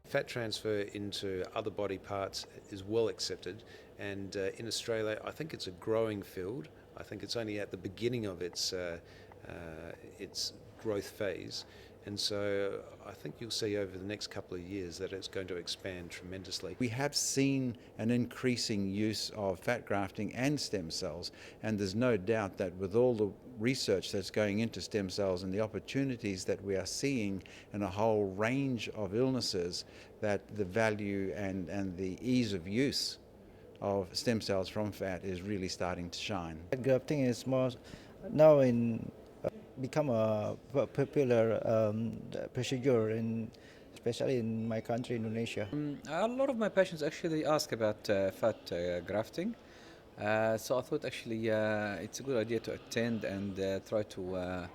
Fat transfer into other body parts is well accepted, and in Australia I think it's a growing field. I think it's only at the beginning of its growth phase, and so I think you'll see over the next couple of years that it's going to expand tremendously. We have seen an increasing use of fat grafting and stem cells, and there's no doubt that with all the research that's going into stem cells and the opportunities that we are seeing in a whole range of illnesses, that the value and the ease of use of stem cells from fat is really starting to shine. Grafting is more now become a popular procedure especially in my country, Indonesia. A lot of my patients actually ask about fat grafting. So I thought actually it's a good idea to attend and try to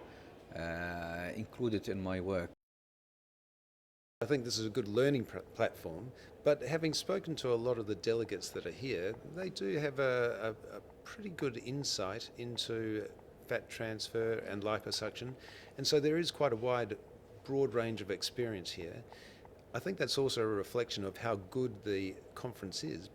include it in my work. I think this is a good learning platform, but having spoken to a lot of the delegates that are here, they do have a pretty good insight into fat transfer and liposuction, and so there is quite a broad range of experience here. I think that's also a reflection of how good the conference is,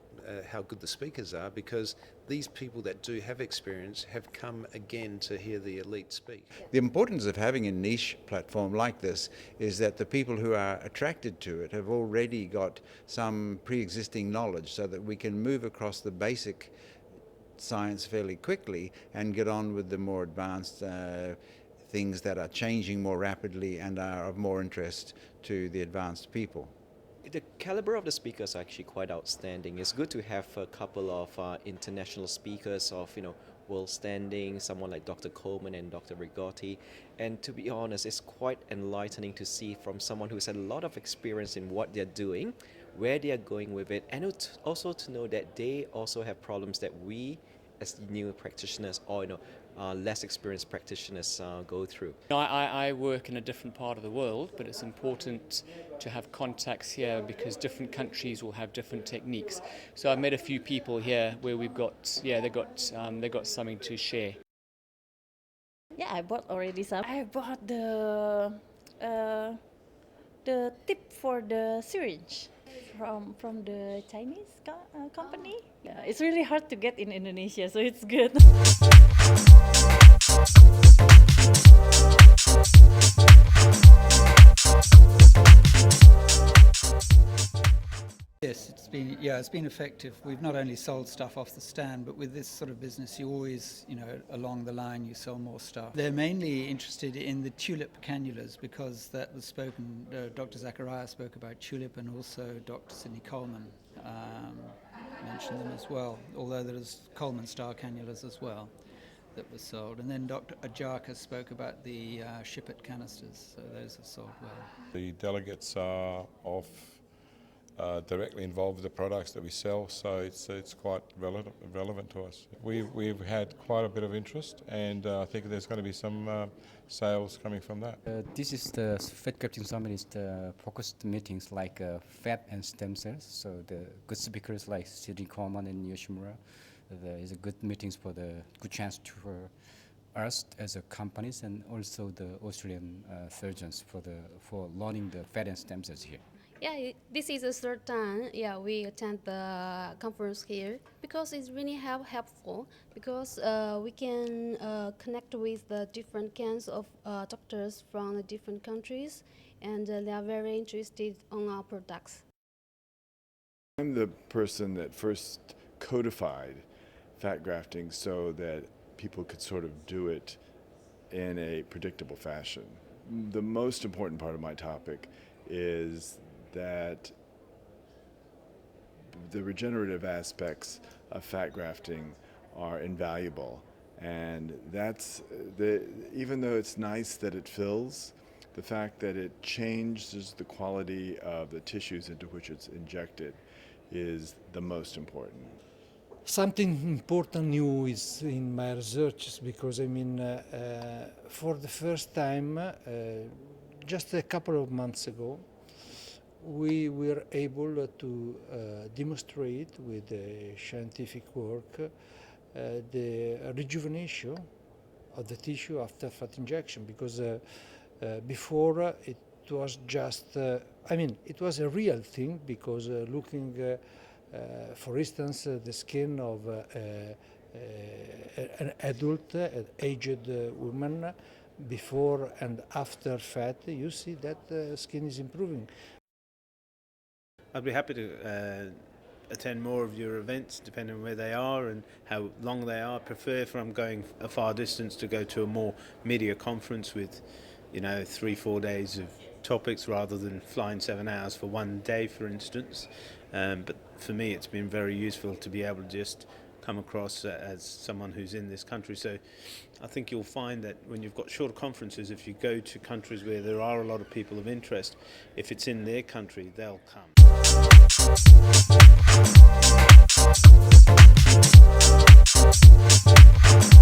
how good the speakers are, because these people that do have experience have come again to hear the elite speak. The importance of having a niche platform like this is that the people who are attracted to it have already got some pre-existing knowledge, so that we can move across the basic science fairly quickly and get on with the more advanced things that are changing more rapidly and are of more interest to the advanced people. The caliber of the speakers are actually quite outstanding. It's good to have a couple of international speakers of world standing, someone like Dr. Coleman and Dr. Rigotti. And to be honest, it's quite enlightening to see from someone who's had a lot of experience in what they're doing, where they are going with it, and also to know that they also have problems that we as new practitioners or less experienced practitioners go through. I work in a different part of the world, but it's important to have contacts here because different countries will have different techniques. So I've met a few people here where we've got, they've got something to share. Yeah, I bought already some. I bought the tip for the syringe from the Chinese company. Yeah, it's really hard to get in Indonesia, so it's good. Yes, it's been effective. We've not only sold stuff off the stand, but with this sort of business, you always, along the line, you sell more stuff. They're mainly interested in the tulip cannulas because that was spoken. Dr. Zachariah spoke about tulip, and also Dr. Sydney Coleman mentioned them as well. Although there's Coleman star cannulas as well that were sold, and then Dr. Ajaka spoke about the Shippet canisters. So those are sold well. The delegates are directly involved with the products that we sell, so it's quite relevant to us. We've had quite a bit of interest, and I think there's going to be some sales coming from that. This is the Fat Grafting Summit. Is the focused meetings like fat and stem cells. So the good speakers like Sydney Coleman and Yoshimura. There is a good meetings for the good chance for us as a companies, and also the Australian surgeons for learning the fat and stem cells here. Yeah, this is the third time we attend the conference here because it's really helpful because we can connect with the different kinds of doctors from the different countries, and they are very interested on our products. I'm the person that first codified fat grafting so that people could sort of do it in a predictable fashion. The most important part of my topic is that the regenerative aspects of fat grafting are invaluable, and even though it's nice that it fills, the fact that it changes the quality of the tissues into which it's injected is the most important. Something important new is in my research because for the first time, just a couple of months ago, we were able to demonstrate with scientific work the rejuvenation of the tissue after fat injection, because before it it was just, I mean, it was a real thing because looking, for instance, the skin of an adult, aged woman, before and after fat, you see that skin is improving. I'd be happy to attend more of your events depending on where they are and how long they are. I prefer, if I'm going a far distance, to go to a more media conference with, 3-4 days of topics rather than flying 7 hours for one day, for instance. But for me, it's been very useful to be able to just come across as someone who's in this country. So I think you'll find that when you've got short conferences, if you go to countries where there are a lot of people of interest, if it's in their country, they'll come.